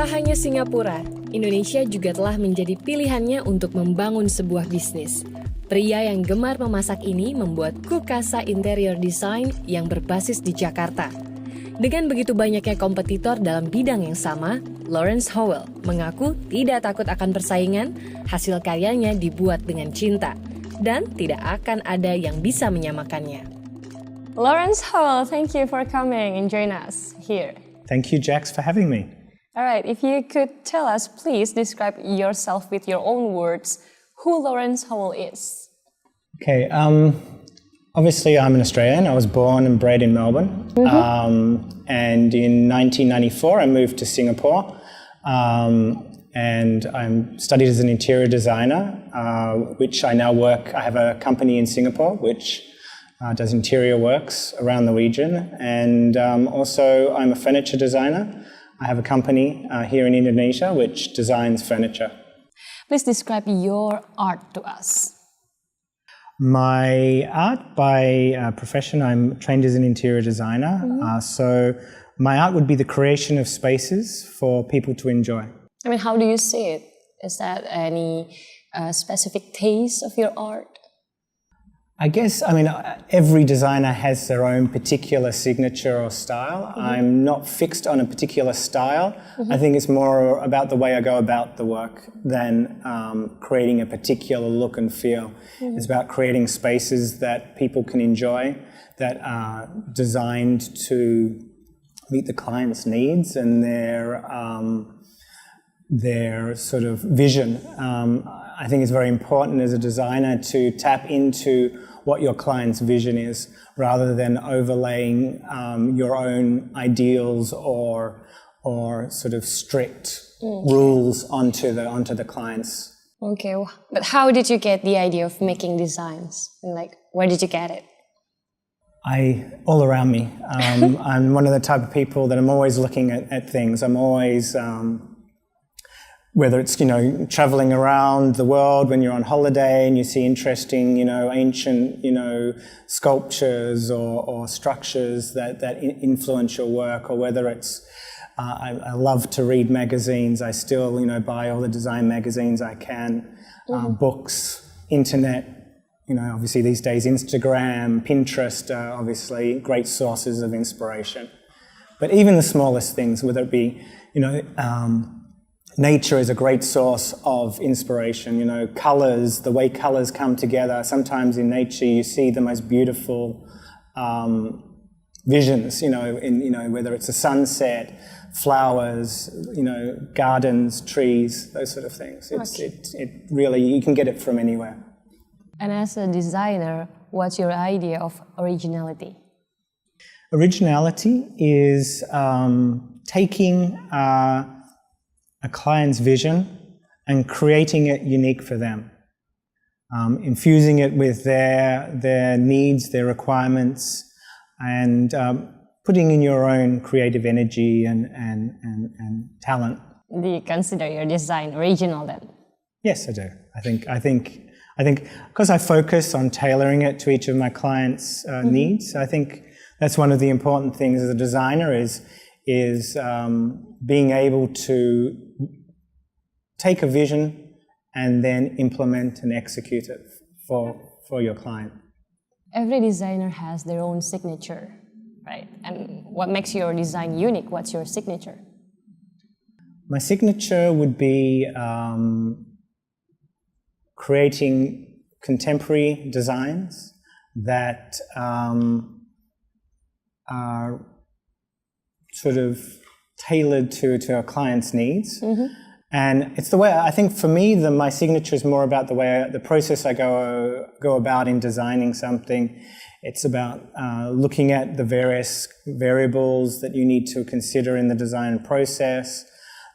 Tak hanya Singapura, Indonesia juga telah menjadi pilihannya untuk membangun sebuah bisnis. Pria yang gemar memasak ini membuat Kukasa Interior Design yang berbasis di Jakarta. Dengan begitu banyaknya kompetitor dalam bidang yang sama, Laurence Howel mengaku tidak takut akan persaingan, hasil karyanya dibuat dengan cinta, dan tidak akan ada yang bisa menyamakannya. Laurence Howel, thank you for coming and join us here. Thank you, Jax, for having me. All right, if you could tell us, please describe yourself with your own words, who Laurence Howel is. Okay, obviously I'm an Australian. I was born and bred in Melbourne. And in 1994 I moved to Singapore. And I studied as an interior designer, which I now work. I have a company in Singapore which does interior works around the region. And also I'm a furniture designer. I have a company here in Indonesia which designs furniture. Please describe your art to us. My art by profession, I'm trained as an interior designer. So my art would be the creation of spaces for people to enjoy. I mean, how do you see it? Is that any specific taste of your art? I guess, every designer has their own particular signature or style. I'm not fixed on a particular style. I think it's more about the way I go about the work than creating a particular look and feel. It's about creating spaces that people can enjoy, that are designed to meet the client's needs and their sort of vision. I think it's very important as a designer to tap into what your client's vision is rather than overlaying your own ideals or sort of strict rules onto the clients. Okay, but how did you get the idea of making designs? And where did you get it? All around me. I'm one of the type of people that I'm always looking at things. I'm always whether it's, traveling around the world when you're on holiday and you see interesting, ancient, sculptures or structures that influence your work, or whether it's, I love to read magazines. I still, buy all the design magazines I can, books, internet, obviously these days Instagram, Pinterest are obviously great sources of inspiration. But even the smallest things, whether it be, nature is a great source of inspiration. Colours, the way colours come together. Sometimes in nature you see the most beautiful visions. Whether it's a sunset, flowers, gardens, trees, those sort of things. It really, you can get it from anywhere. And as a designer, what's your idea of originality? Originality is taking a client's vision and creating it unique for them, infusing it with their needs, their requirements, and putting in your own creative energy and talent. Do you consider your design original then? Yes, I do. I think because I focus on tailoring it to each of my clients' needs. I think that's one of the important things as a designer is being able to take a vision and then implement and execute it for your client. Every designer has their own signature, right? And what makes your design unique? What's your signature? My signature would be creating contemporary designs that are sort of tailored to our clients' needs. And it's the way, I think for me, my signature is more about the process I go about in designing something. It's about looking at the various variables that you need to consider in the design process,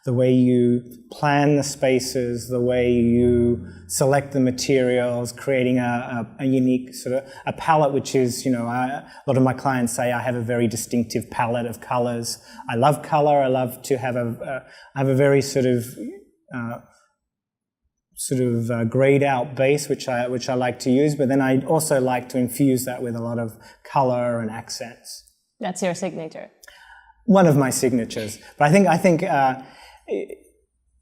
the way you plan the spaces, the way you select the materials, creating a unique sort of a palette, which is, a lot of my clients say I have a very distinctive palette of colors. I love color. I love to have I have a very sort of grayed out base, which I like to use, but then I also like to infuse that with a lot of color and accents. That's your signature. One of my signatures, but I think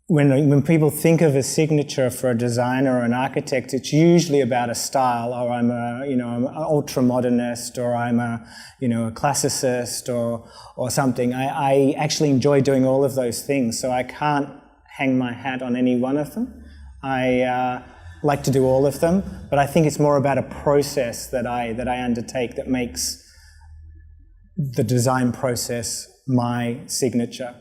when people think of a signature for a designer or an architect, it's usually about a style, or I'm an ultra modernist, or I'm a classicist, or something. I actually enjoy doing all of those things, so I can't hang my hat on any one of them. I like to do all of them, but I think it's more about a process that I undertake that makes the design process my signature.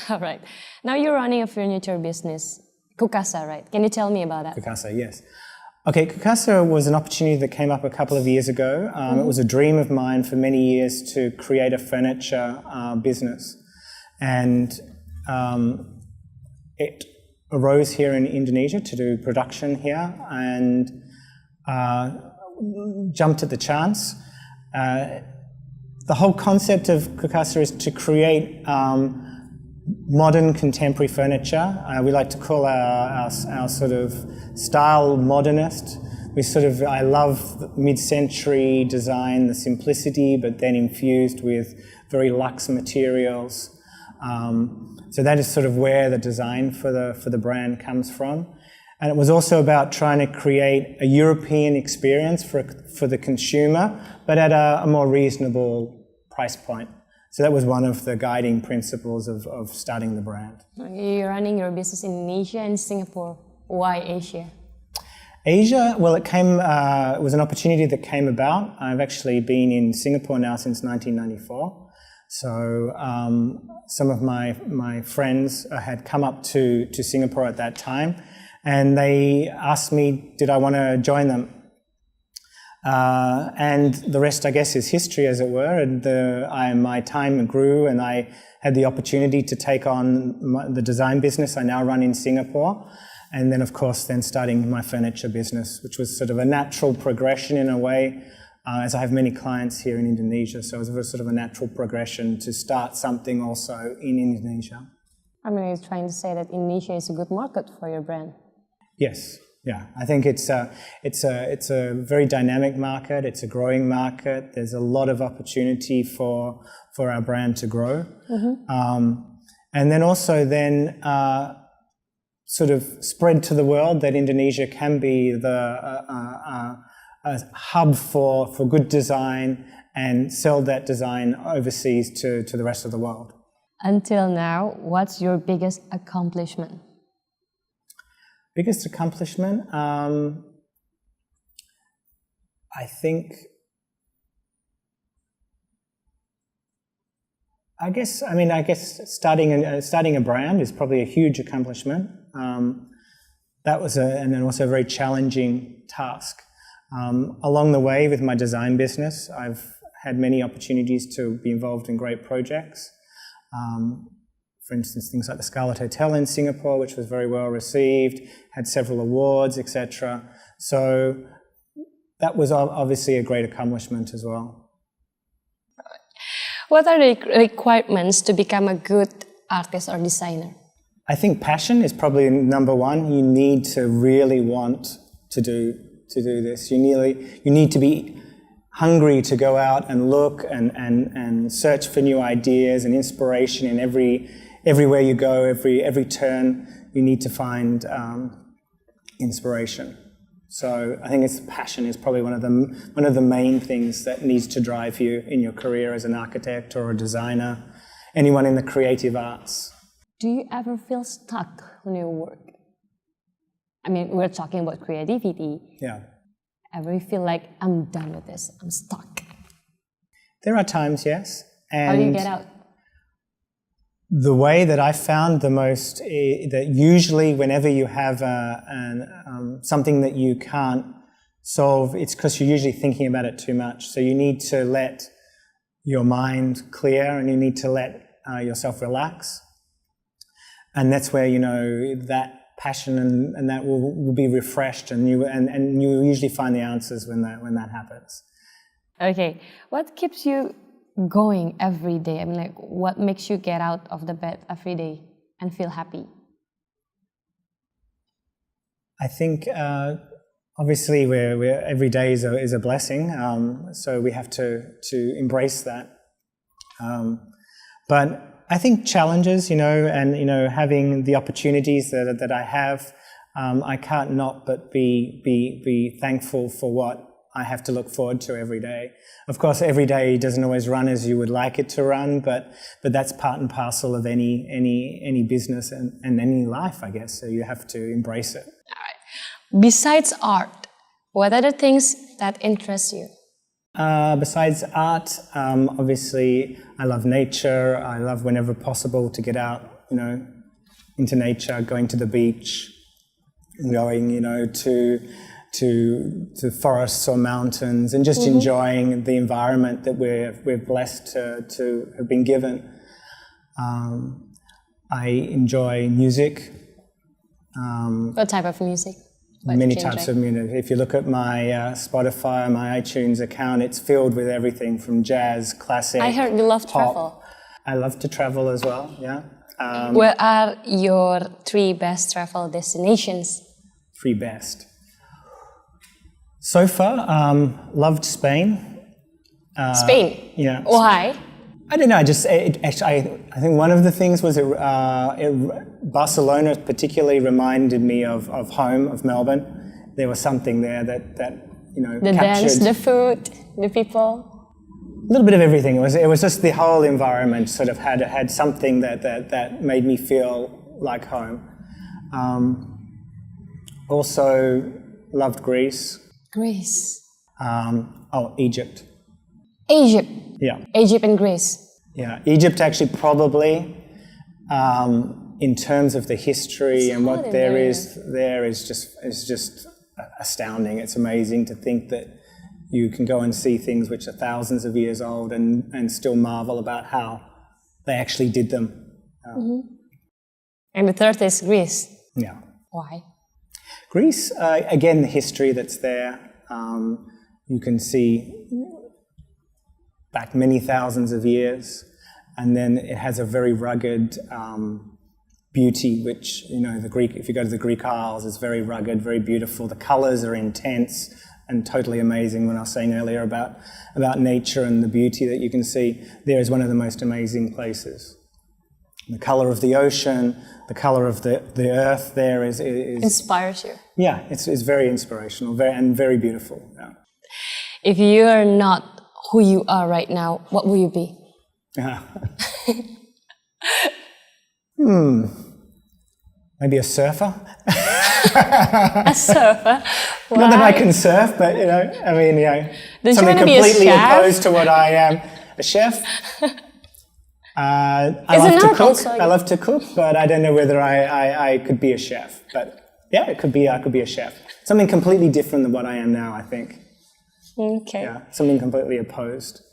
All right. Now you're running a furniture business, Kukasa, right? Can you tell me about that? Kukasa, yes. Okay, Kukasa was an opportunity that came up a couple of years ago. It was a dream of mine for many years to create a furniture business. And it arose here in Indonesia to do production here, and jumped at the chance. The whole concept of Kukasa is to create modern contemporary furniture. We like to call our sort of style modernist. I love mid-century design, the simplicity, but then infused with very luxe materials. So that is sort of where the design for the brand comes from. And it was also about trying to create a European experience for the consumer, but at a more reasonable price point. So that was one of the guiding principles of starting the brand. You're running your business in Asia and Singapore. Why Asia? Asia, well, it was an opportunity that came about. I've actually been in Singapore now since 1994. So some of my friends had come up to Singapore at that time, and they asked me, did I want to join them? And the rest, I guess, is history, as it were. And my time grew, and I had the opportunity to take on the design business I now run in Singapore. And then, of course, starting my furniture business, which was sort of a natural progression in a way, as I have many clients here in Indonesia. So it was sort of a natural progression to start something also in Indonesia. I mean, you're trying to say that Indonesia is a good market for your brand. Yes. Yeah, I think it's a very dynamic market. It's a growing market. There's a lot of opportunity for our brand to grow, and then also sort of spread to the world that Indonesia can be a hub for good design and sell that design overseas to the rest of the world. Until now, what's your biggest accomplishment? Biggest accomplishment? I guess starting a brand is probably a huge accomplishment. That was and then also a very challenging task. Along the way with my design business, I've had many opportunities to be involved in great projects. For instance, things like the Scarlet Hotel in Singapore, which was very well received, had several awards, etc. So that was obviously a great accomplishment as well. What are the requirements to become a good artist or designer? I think passion is probably number one. You need to really want to do this. You need to be hungry to go out and look and search for new ideas and inspiration in everywhere you go, every turn. You need to find inspiration. So I think passion is probably one of the main things that needs to drive you in your career as an architect or a designer, anyone in the creative arts. Do you ever feel stuck when you work? I mean, we're talking about creativity. Yeah. Ever feel like, I'm done with this, I'm stuck? There are times, yes. And how do you get out? The way that I found the most, that usually whenever you have something that you can't solve, it's because you're usually thinking about it too much. So you need to let your mind clear, and you need to let yourself relax. And that's where, that passion and that will be refreshed, and you usually find the answers when that happens. Okay, what keeps you going every day? I mean, like, what makes you get out of the bed every day and feel happy? I think obviously we're every day is a blessing, so we have to embrace that. But I think challenges, and having the opportunities that I have, I can't not but be thankful for what I have to look forward to every day. Of course, every day doesn't always run as you would like it to run, but that's part and parcel of any business and any life, I guess. So you have to embrace it. All right. Besides art, what are the things that interest you? Besides art, obviously, I love nature. I love, whenever possible, to get out, into nature, going to the beach, going, to forests or mountains, and just enjoying the environment that we're blessed to have been given. I enjoy music. What type of music? Many types of music. If you look at my Spotify, my iTunes account, it's filled with everything from jazz, classic, I heard you love pop. travel. I love to travel as well, yeah. What are your 3 best travel destinations? 3 best. So far, loved Spain. Spain? Yeah. Why? I don't know. I think one of the things was Barcelona particularly reminded me of home, of Melbourne. There was something there that The captured dance, the food, the people. a little bit of everything. It was just the whole environment sort of had something that made me feel like home. Also loved Greece. Greece. Egypt. Egypt. Yeah. Egypt and Greece. Yeah, Egypt actually probably, in terms of the history and what there is just astounding. It's amazing to think that you can go and see things which are thousands of years old and still marvel about how they actually did them. And the third is Greece. Yeah. Why? Greece, again, the history that's there. You can see back many thousands of years, and then it has a very rugged beauty, which, if you go to the Greek Isles, is very rugged, very beautiful. The colours are intense and totally amazing. When I was saying earlier about nature and the beauty that you can see, there is one of the most amazing places. The colour of the ocean, the colour of the earth there is Inspires you. Yeah, it's very inspirational and very beautiful. Yeah. If you are not who you are right now, what will you be? Maybe a surfer. A surfer? Why? Not that I can surf, but something completely opposed to what I am. A chef. I love to cook. I love to cook, but I don't know whether I could be a chef. But yeah, I could be a chef. Something completely different than what I am now, I think. Okay. Yeah, something completely opposed.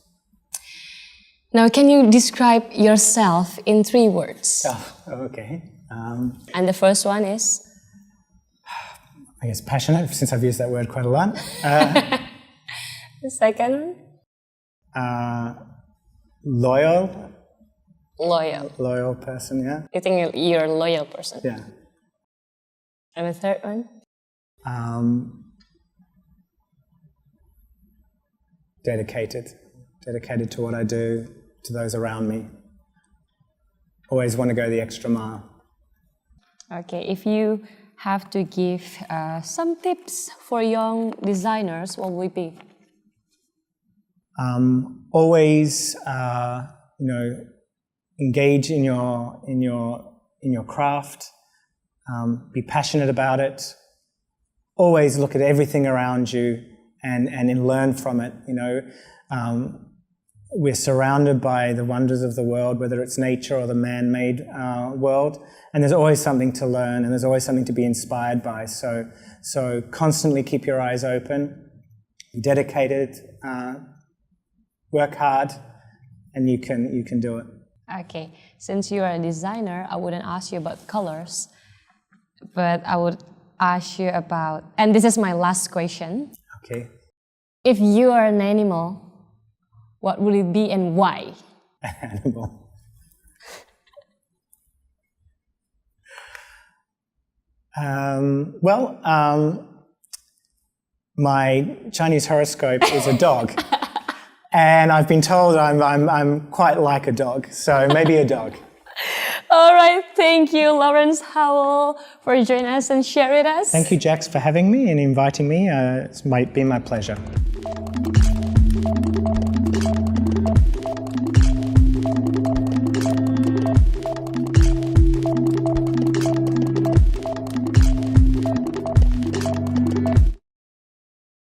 Now, can you describe yourself in 3 words? Oh, okay. And the first one is? I guess passionate, since I've used that word quite a lot. The second one? Loyal. Loyal. Loyal person, yeah. You think you're a loyal person? Yeah. And the third one? Dedicated to what I do, to those around me. Always want to go the extra mile. Okay, if you have to give some tips for young designers, what would it be? Always, engage in your craft. Be passionate about it. Always look at everything around you and learn from it. We're surrounded by the wonders of the world, whether it's nature or the man-made world, and there's always something to learn, and there's always something to be inspired by. So constantly keep your eyes open, be dedicated, work hard, and you can do it. Okay, since you are a designer, I wouldn't ask you about colors, but I would ask you about, and this is my last question. Okay. If you are an animal, what would it be and why? Animal. My Chinese horoscope is a dog. And I've been told I'm quite like a dog, so maybe a dog. All right, thank you, Laurence Howel, for joining us and sharing with us. Thank you, Jax, for having me and inviting me. It's been my pleasure.